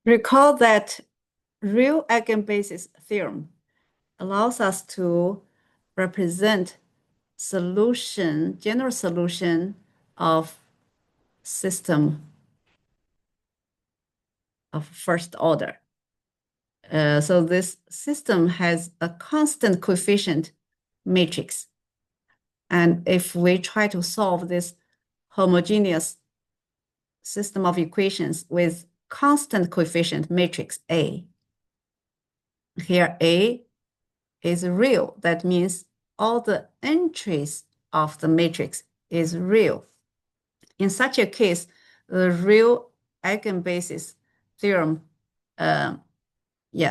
Recall that real eigenbasis theorem allows us to represent general solution of system of first order. So this system has a constant coefficient matrix. And if we try to solve this homogeneous system of equations with constant coefficient matrix A, here A is real. That means all the entries of the matrix is real. In such a case, the real eigenbasis theorem,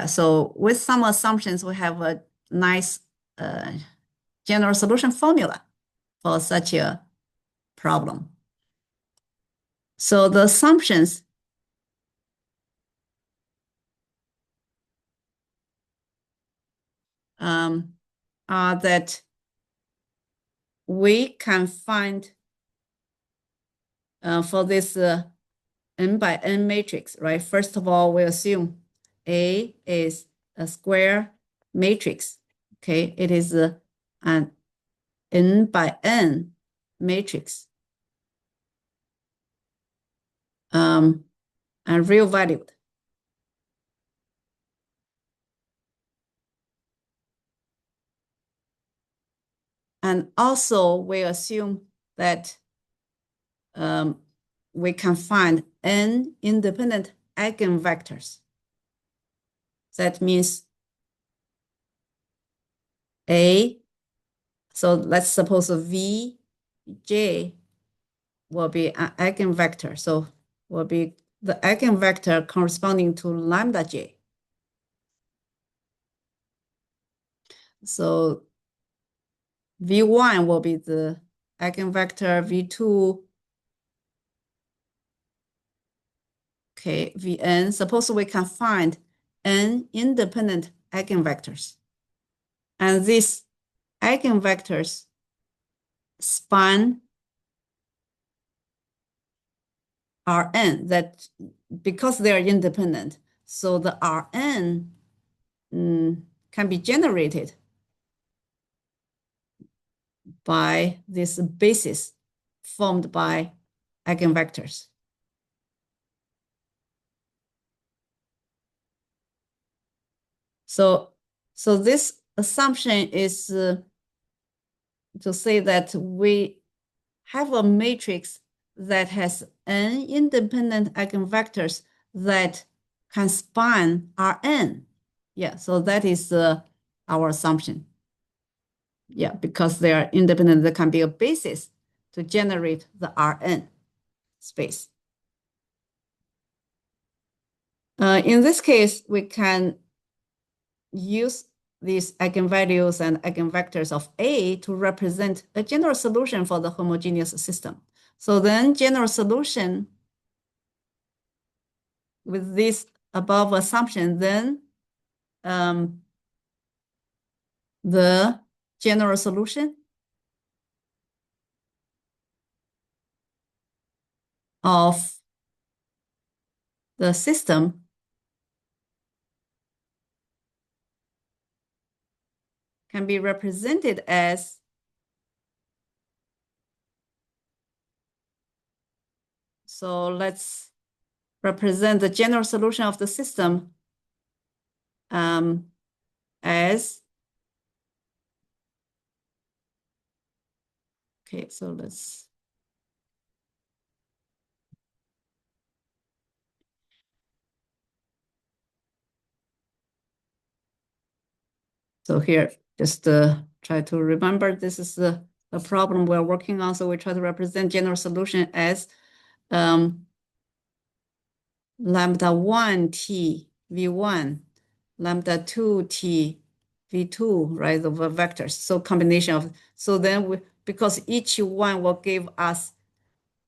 so with some assumptions, we have a nice general solution formula for such a problem. So the assumptions are that we can find for this n by n matrix, right? First of all, we assume A is a square matrix. Okay, it is an n by n matrix and real valued. And also we assume that we can find n independent eigenvectors. That means A, so let's suppose Vj will be an eigenvector. So will be the eigenvector corresponding to lambda j. So V1 will be the eigenvector, V2, okay, Vn. Suppose we can find n independent eigenvectors. And these eigenvectors span Rn, that because they are independent, so the Rn can be generated by this basis formed by eigenvectors. So this assumption is to say that we have a matrix that has n independent eigenvectors that can span Rn. Yeah, so that is our assumption. Yeah, because they are independent, there can be a basis to generate the Rn space. In this case, we can use these eigenvalues and eigenvectors of A to represent a general solution for the homogeneous system. So then general solution with this above assumption, then the general solution of the system can be represented as so let's represent the general solution of the system as okay, so let's so here just try to remember this is the problem we're working on. So we try to represent general solution as lambda 1 t v1, lambda 2 t v2, right, the vectors. So combination of, so then because each one will give us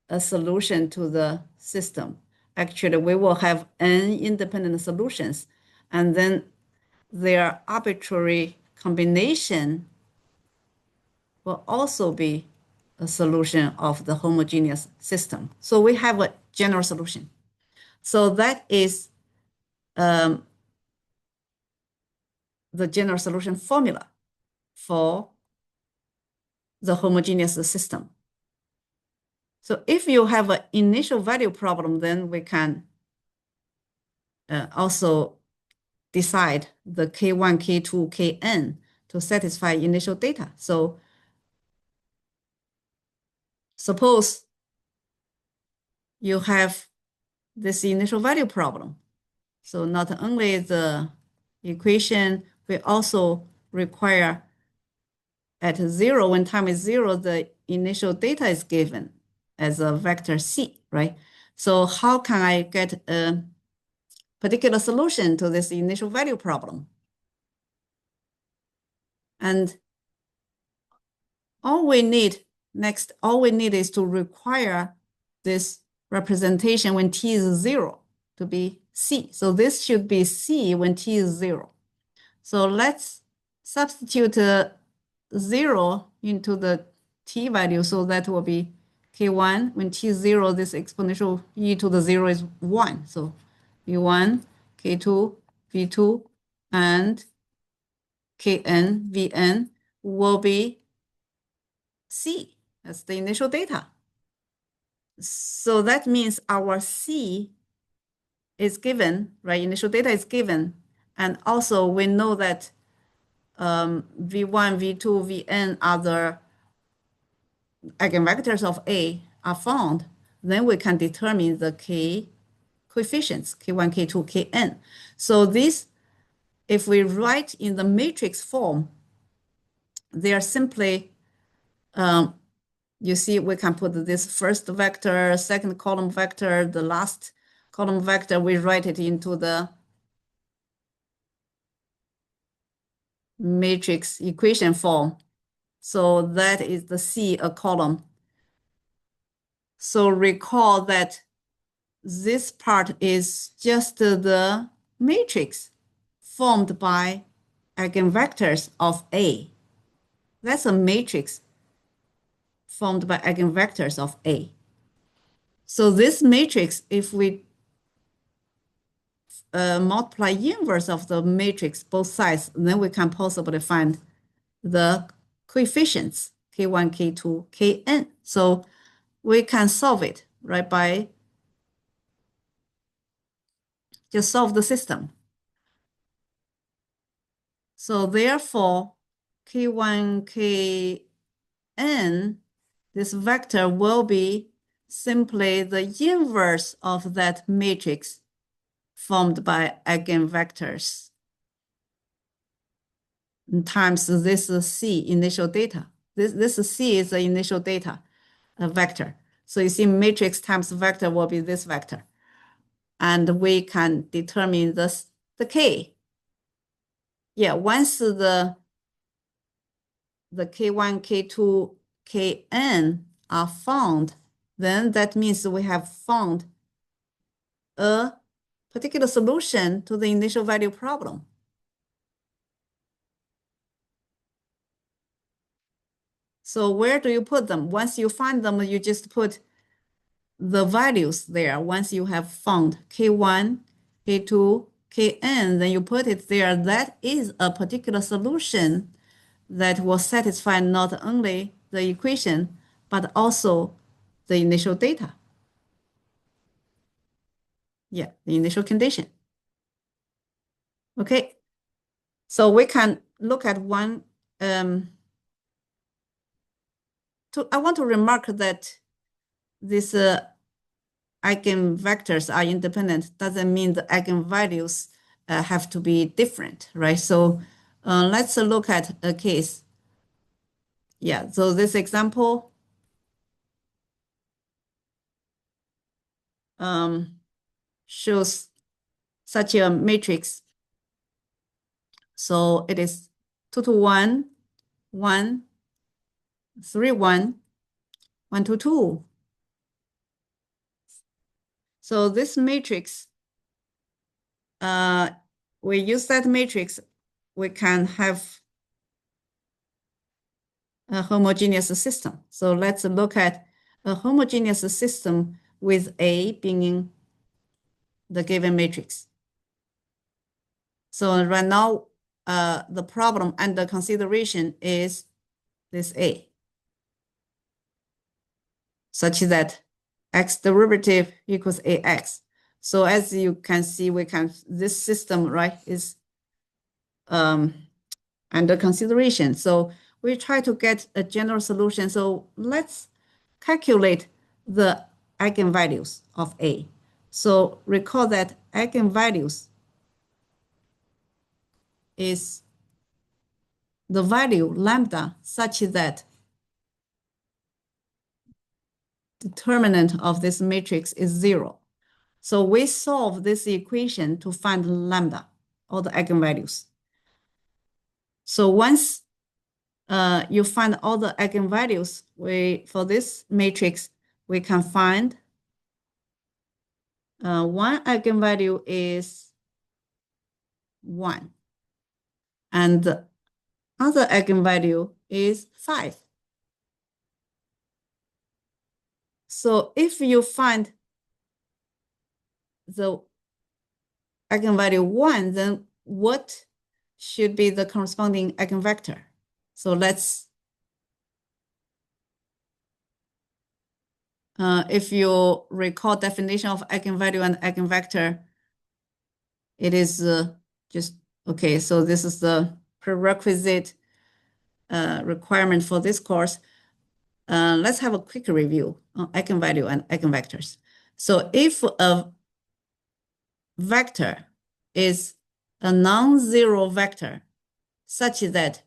a solution to the system. Actually, we will have n independent solutions, and then their arbitrary combination will also be a solution of the homogeneous system. So we have a general solution. So that is the general solution formula for the homogeneous system. So if you have an initial value problem, then we can also decide the K1, K2, Kn to satisfy initial data. So suppose you have this initial value problem. So not only the equation, we also require at 0, when time is 0, the initial data is given as a vector C, right? So how can I get a particular solution to this initial value problem? And all we need is to require this representation when t is 0 to be C. So this should be C when t is 0. So let's substitute 0 into the t value. So that will be K1. When t is 0, this exponential e to the 0 is 1. So V1, K2, V2, and Kn, Vn will be C. That's the initial data. So that means our C is given, right? Initial data is given. And also we know that V1, V2, Vn are the eigenvectors of A are found. Then we can determine the K coefficients, K1, K2, Kn. So this, if we write in the matrix form, they are simply you see, we can put this first vector, second column vector, the last column vector, we write it into the matrix equation form. So that is the C, a column. So recall that this part is just the matrix formed by eigenvectors of A. That's a matrix formed by eigenvectors of A. So this matrix, if we multiply inverse of the matrix, both sides, then we can possibly find the coefficients, K1, K2, Kn. So we can solve it, right, by just solve the system. So therefore, K1, Kn, this vector will be simply the inverse of that matrix formed by eigenvectors times this C initial data. This C is the initial data vector. So you see matrix times vector will be this vector. And we can determine the K. Yeah, once the K1, K2, Kn are found, then that means we have found a particular solution to the initial value problem. So where do you put them? Once you find them, you just put the values there. Once you have found K1, K2, Kn, then you put it there. That is a particular solution that will satisfy not only the equation, but also the initial data. Yeah, the initial condition. Okay, so we can look at one. I want to remark that these eigenvectors are independent. Doesn't mean the eigenvalues have to be different, right? So let's look at a case. Yeah, so this example shows such a matrix. So it is 2 to 1, 1, 3, 1, 1 to 2. So this matrix, we use that matrix, we can have a homogeneous system. So let's look at a homogeneous system with A being the given matrix. So right now, the problem under consideration is this A, such that x derivative equals ax. So as you can see, this system, right, is under consideration. So we try to get a general solution. So let's calculate the eigenvalues of A. So recall that eigenvalues is the value lambda such that determinant of this matrix is 0. So we solve this equation to find lambda, all the eigenvalues. So once you find all the eigenvalues, for this matrix, we can find one eigenvalue is 1, and the other eigenvalue is 5. So if you find the eigenvalue 1, then what should be the corresponding eigenvector? So let's, if you recall definition of eigenvalue and eigenvector, it is just, okay, so this is the prerequisite requirement for this course. Let's have a quick review on eigenvalue and eigenvectors. So if a vector is a non-zero vector such that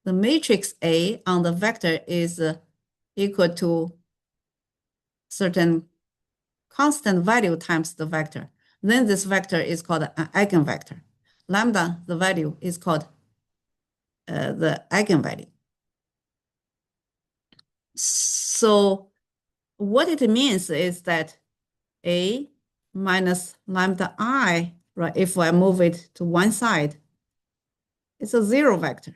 the matrix A on the vector is equal to certain constant value times the vector, then this vector is called an eigenvector. Lambda, the value, is called the eigenvalue. So what it means is that A minus lambda I, right, if I move it to one side, it's a 0 vector.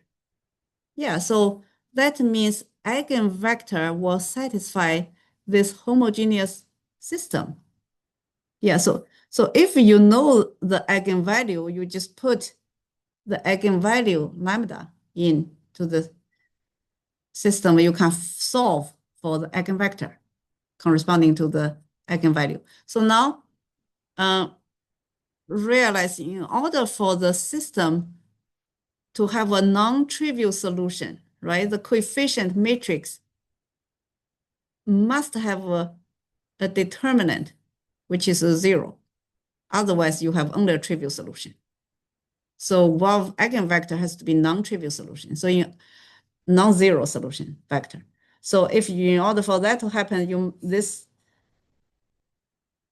Yeah, so that means eigenvector will satisfy this homogeneous system. Yeah, so if you know the eigenvalue, you just put the eigenvalue lambda into the system. You can solve for the eigenvector corresponding to the eigenvalue. So now realize in order for the system to have a non-trivial solution, right, the coefficient matrix must have a determinant, which is a 0. Otherwise, you have only a trivial solution. So one eigenvector has to be non-trivial solution. So non-zero solution vector. So if in order for that to happen, this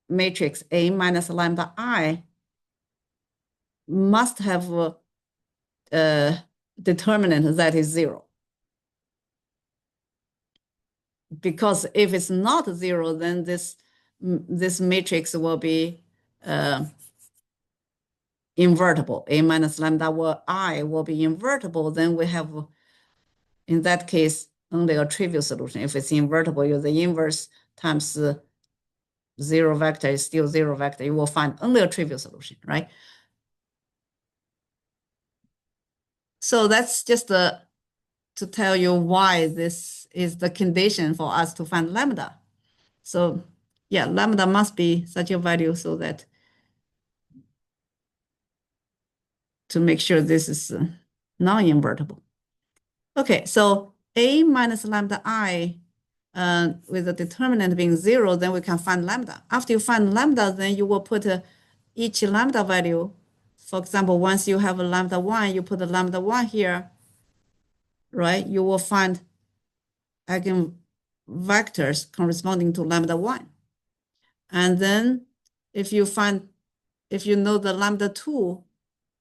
matrix A minus lambda I must have a determinant that is 0. Because if it's not 0, then this matrix will be invertible. A minus lambda I will be invertible. Then we have, in that case, only a trivial solution. If it's invertible, the inverse times 0 vector is still 0 vector. You will find only a trivial solution, right? So that's just to tell you why this is the condition for us to find lambda. So yeah, lambda must be such a value so that to make sure this is non-invertible. Okay, so A minus lambda I with the determinant being 0, then we can find lambda. After you find lambda, then you will put each lambda value. For example, once you have a lambda 1, you put a lambda 1 here, right? You will find eigenvectors corresponding to lambda 1. And then if you know the lambda 2,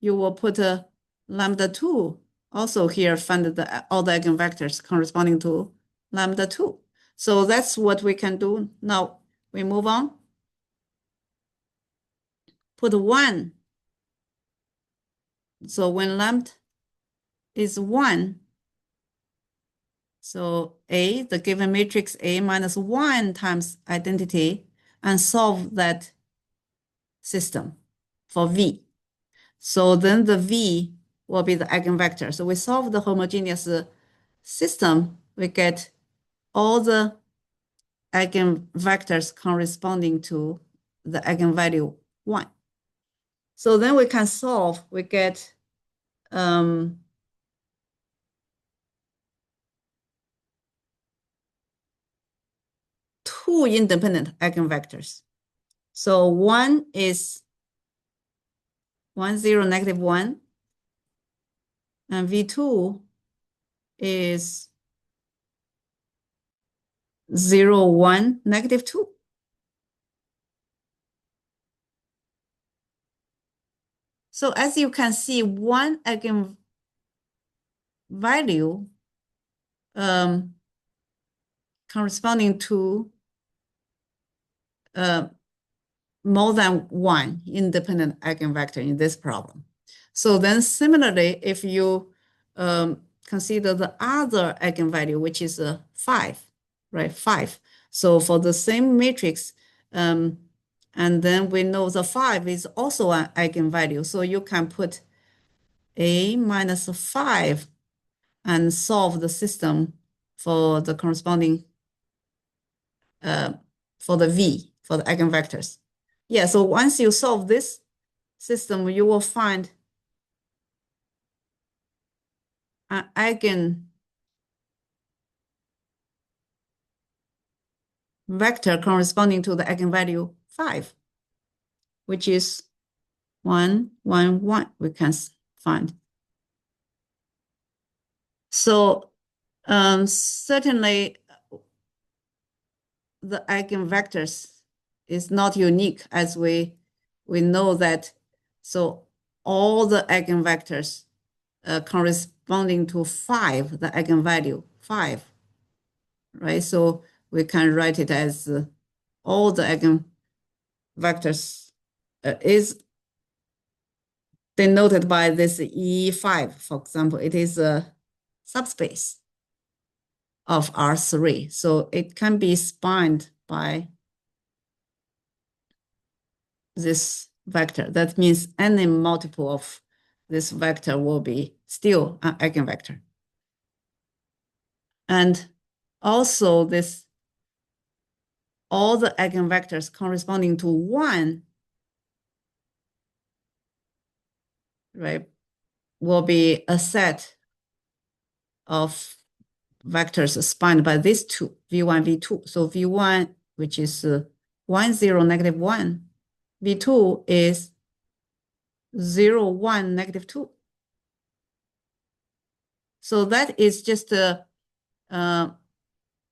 you will put a lambda 2 also here, find all the eigenvectors corresponding to lambda 2. So that's what we can do. Now we move on. Put 1. So when lambda is 1, so A, the given matrix A minus 1 times identity, and solve that system for V. So then the V will be the eigenvector. So we solve the homogeneous system, we get all the eigenvectors corresponding to the eigenvalue 1. So then we can solve, we get two independent eigenvectors. So one is 1, 0, negative 1, and V2 is 0, 1, negative 2. So as you can see, one eigenvalue corresponding to more than one independent eigenvector in this problem. So then similarly, if you consider the other eigenvalue, which is 5, right? 5. So for the same matrix, and then we know the 5 is also an eigenvalue. So you can put A minus 5 and solve the system for the corresponding, for the V, for the eigenvectors. Yeah, so once you solve this system, you will find an eigenvector corresponding to the eigenvalue 5, which is 1, 1, 1, we can find. So certainly the eigenvectors is not unique, as we know that. So all the eigenvectors corresponding to 5, the eigenvalue 5, right? So we can write it as all the eigenvectors is denoted by this E5, for example. It is a subspace of R3. So it can be spanned by this vector. That means any multiple of this vector will be still an eigenvector. And also this, all the eigenvectors corresponding to 1, right, will be a set of vectors spanned by these two, V1, V2. So V1, which is 1, 0, negative 1. V2 is 0, 1, negative 2. So that is just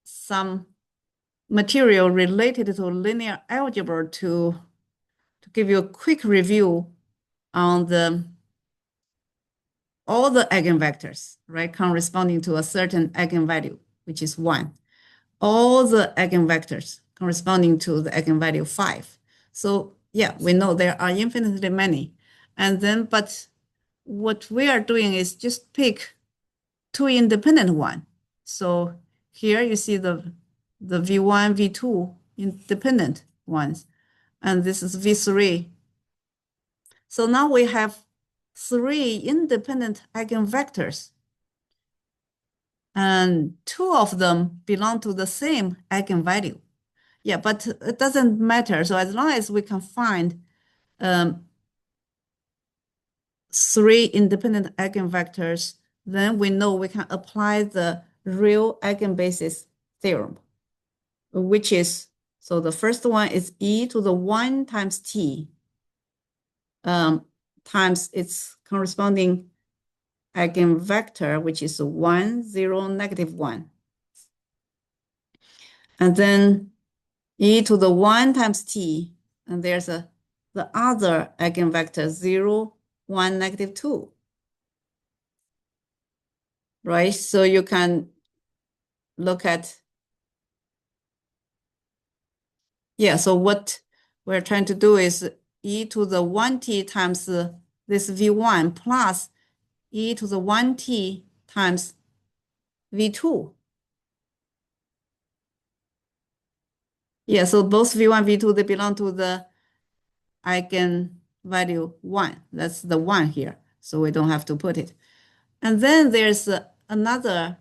some material related to linear algebra to give you a quick review on all the eigenvectors, right, corresponding to a certain eigenvalue, which is 1. All the eigenvectors corresponding to the eigenvalue 5. So yeah, we know there are infinitely many. And then, but what we are doing is just pick two independent ones. So here you see the V1, V2 independent ones, and this is V3. So now we have 3 independent eigenvectors, and 2 of them belong to the same eigenvalue. Yeah, but it doesn't matter. So as long as we can find 3 independent eigenvectors, then we know we can apply the real eigenbasis theorem, which is, so the first one is e to the 1 times t times its corresponding eigenvector, which is 1, 0, negative 1. And then e to the 1 times t, and there's the other eigenvector 0, 1, negative 2. Right? So you can look at, yeah, so what we're trying to do is e to the 1t times this v1 plus e to the 1t times v2. Yeah, so both v1, v2, they belong to the eigenvalue value 1. That's the 1 here, so we don't have to put it. And then there's another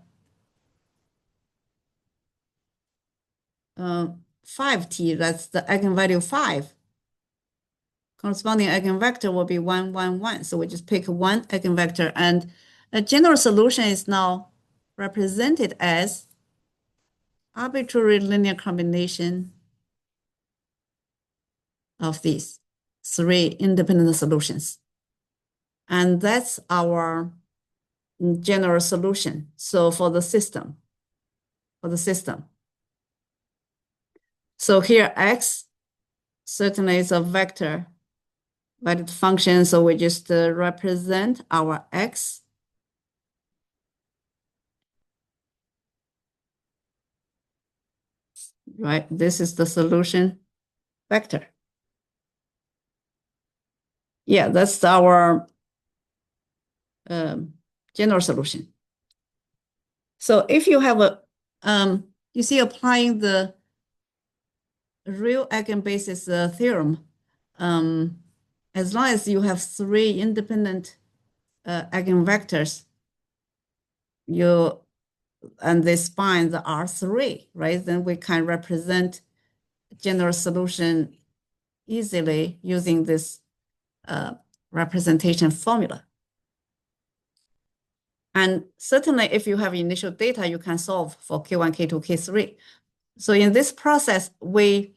5t, that's the eigenvalue 5. Corresponding eigenvector will be 1, 1, 1. So we just pick one eigenvector, and a general solution is now represented as arbitrary linear combination of these 3 independent solutions. And that's our general solution. So for the system, So here x certainly is a vector valued function. So we just represent our x right? This is the solution vector. Yeah, that's our general solution. So if you have a, you see, applying the real eigenbasis theorem, as long as you have 3 independent eigenvectors, and they span the R3, right? Then we can represent general solution easily using this representation formula. And certainly, if you have initial data, you can solve for K1, K2, K3. So in this process, we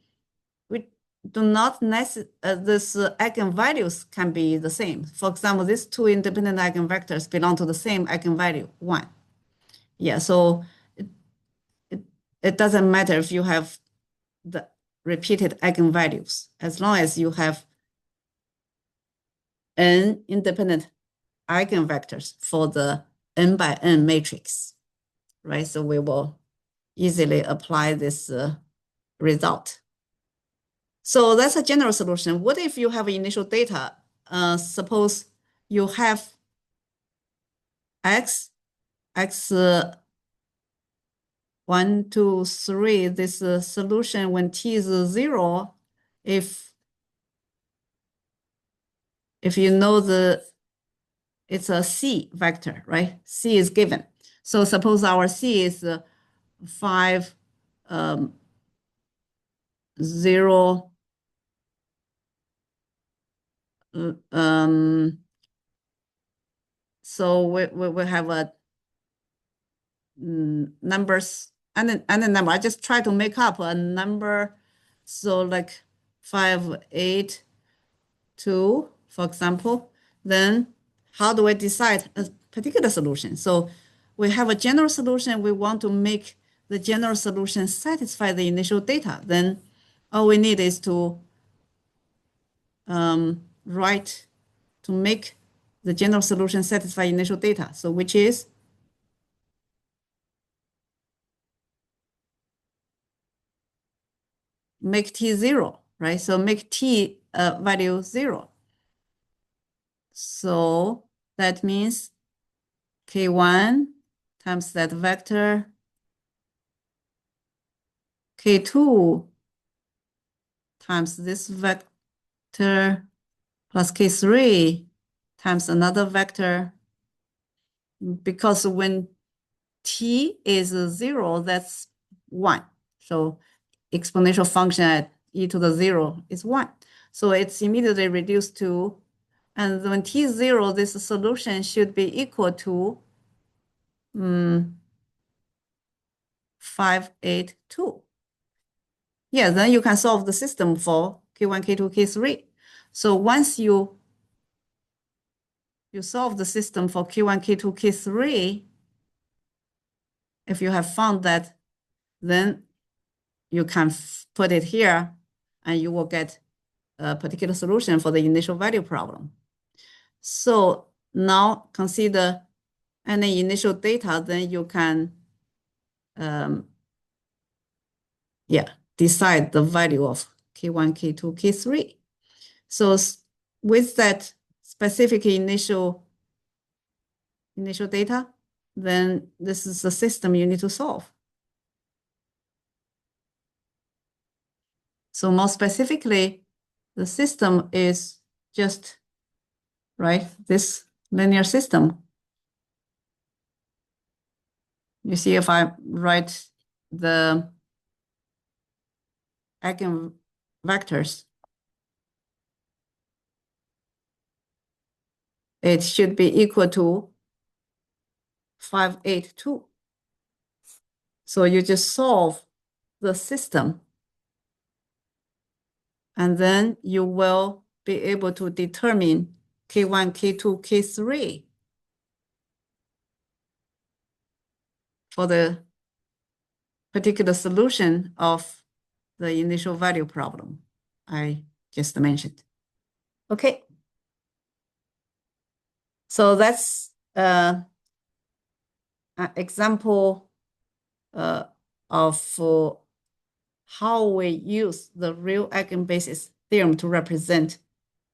do not necessarily, this eigenvalues can be the same. For example, these 2 independent eigenvectors belong to the same eigenvalue, 1. Yeah, so it doesn't matter if you have the repeated eigenvalues, as long as you have n independent eigenvectors for the n by n matrix, right? So we will easily apply this result. So that's a general solution. What if you have initial data? Suppose you have x 1, 2, 3, this solution when t is 0, if you know it's a C vector, right? C is given. So suppose our C is 5, 0, so we have a numbers and a number. I just try to make up a number. So like 5, 8, 2, for example. Then how do I decide a particular solution? So we have a general solution. We want to make the general solution satisfy the initial data. Then all we need is to write to make the general solution satisfy initial data. So which is make t 0, right? So make t value 0. So that means k1 times that vector, k2 times this vector plus k3 times another vector. Because when t is 0, that's 1. So exponential function at e to the 0 is 1. So it's immediately reduced to, and when t is 0, this solution should be equal to 5, 8, 2. Yeah, then you can solve the system for K1, K2, K3. So once you solve the system for K1, K2, K3, if you have found that, then you can put it here and you will get a particular solution for the initial value problem. So now consider any initial data, then you can decide the value of K1, K2, K3. So with that specific initial data, then this is the system you need to solve. So more specifically, the system is just write this linear system. You see, if I write the eigenvectors, it should be equal to 5, 8, 2. So you just solve the system, and then you will be able to determine K1, K2, K3 for the particular solution of the initial value problem I just mentioned. Okay. So that's an example of how we use the real eigenbasis theorem to represent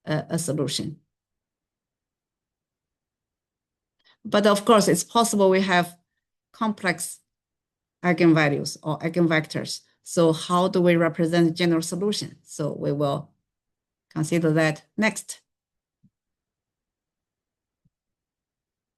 a solution. But of course, it's possible we have complex eigenvalues or eigenvectors. So how do we represent general solution? So we will consider that next.